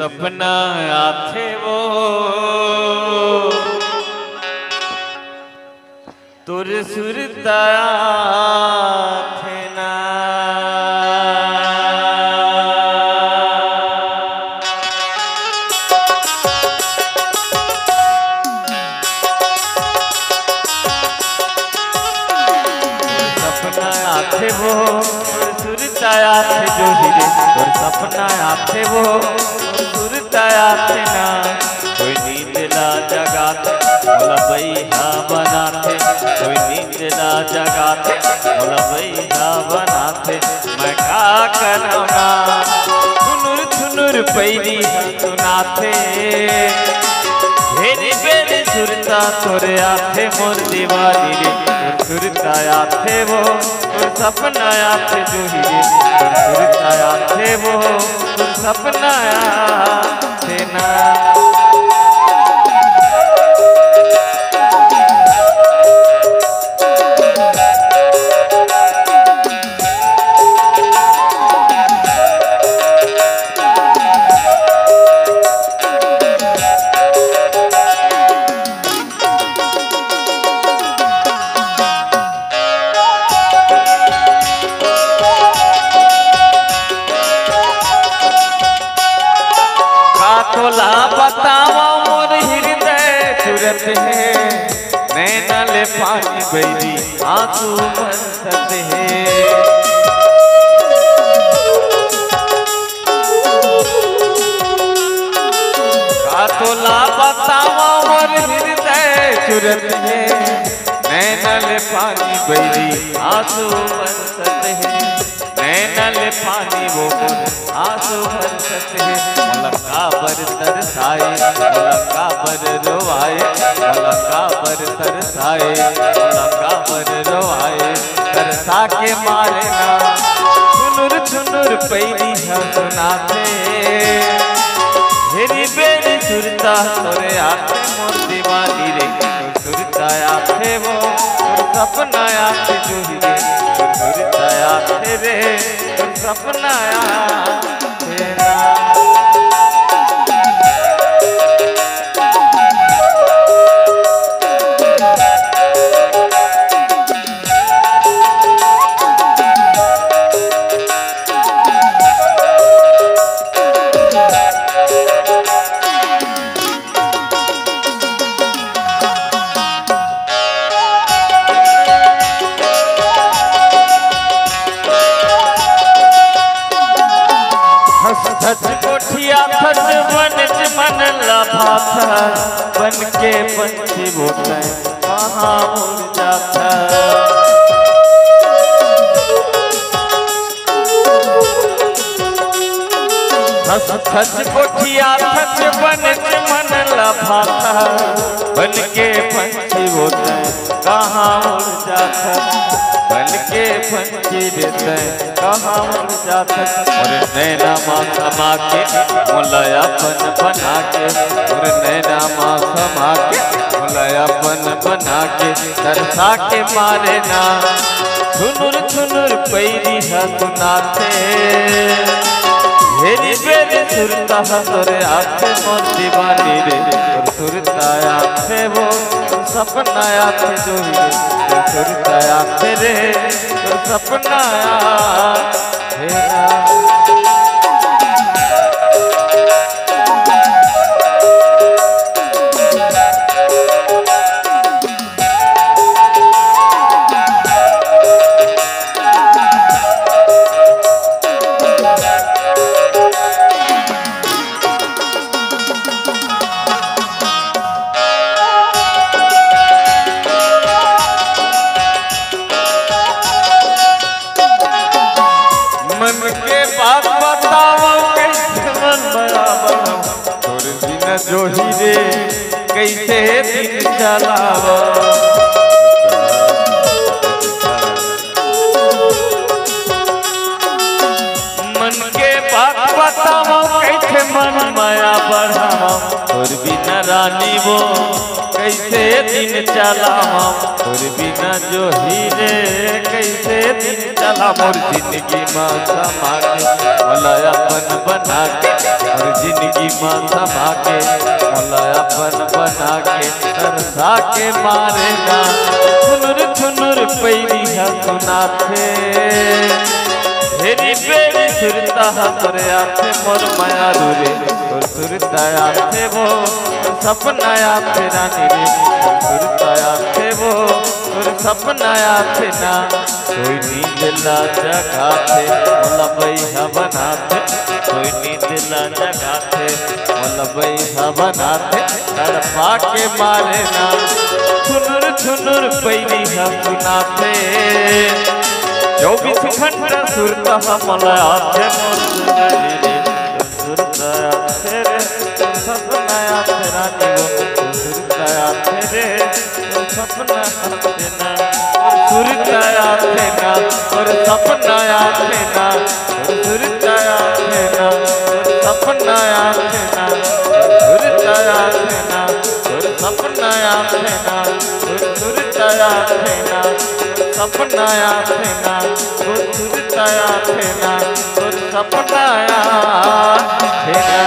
सपना आथे वो तुर सुरता थे ना सपना आथे वो सुरता थे जो हीरे और सपना आथे वो सुरता थे ना कोई नींद ला जगाते बोला भैया बनाते कोई नींद ला जगाते बोला भैया बनाते मैं का करो ना थुनुर थुनुर पैरी सुनाते भेरी भेरी सुरता तोरे आथे मोर दीवानी रे सुरता आथे वो तुर सपना आथे जो हीरे सुरता आथे वो तुर सपना आथे ना तोला बतावा मोर हृदय तुरत है नैना ले पानी बैरी आंसू बरसत है तोला बतावा मोर हृदय तुरत है नैना ले पानी बैरी आंसू बरसत है नैना ले पानी वो आंसू बरसत है मुलक्का बर तरसाए मुलक्का बर रोआए मुलक्का बर तरसाए मुलक्का बर रोआए तरसा के मारे ना छुनुर छुनुर पैरी सुनाते भेरी भेरी सुरता तोरे आथे मोर दीवानी रे सुरता आथे वो तुर सपना आथे जो हीरे सुरता आथे रे तुर सपना आथे ना धज कोठिया धज बनज मन लभा था बन के पंछी बोते कहाँ उड़ जाता धज कोठिया धज बनज मन लभा था बन के पंछी बोते कहाँ उड़ जाता बन के पंछी देते कहाँ उड़ जाता और नैना माँ समा के मुलायापन बना के और नैना माँ समा के मुलायापन बना के तरसा के मारे ना थुनुर थुनुर पैरी सुनाते भेरी भेरी सुरता तोरे आथे मोर दीवानी रे और सुरता आथे वो सपना आथे जो हीरे सुरता आथे रे तो सपना आथे ना जो हीरे कैसे दिन चलावा मन के बात बताओ मन माया बढ़ाओ और बिना रानी वो कैसे दिन चला तोर बिना जो हीरे कैसे दिन चला मोर जिंदगी माँ समा के मोला अपन बना के मोर जिंदगी माँ समा के मोला अपन बना के तरसा के मारे ना थुनुर थुनुर पैरी है सुना थे हेरी बेरी सुरता तोरे आथे मोर माया रे तोर सुरता आथे वो सपना आथे रानी रे सुरता आथे वो तोर सपना आथे ना कोई नींद ला जगाथे मोला बैहा बनाथे कोई नींद ला जगाथे मोला बैहा बनाथे तड़पा के मारे ना थुनुर थुनुर पैरी है सुनाथे 24 घंटा सुरता मला आथे मोर सुंदरी सुरता आथे रे सपना आथे रानी वो सुरता आथे रे सपना आथे ना सुरता आथे ना और सपना आथे ना सुरता आथे ना सपना आथे ना सुरता आथे ना और सपना आथे ना सुरता आथे ना सपना आथे ना सुरता आथे ना और सपना आथे ना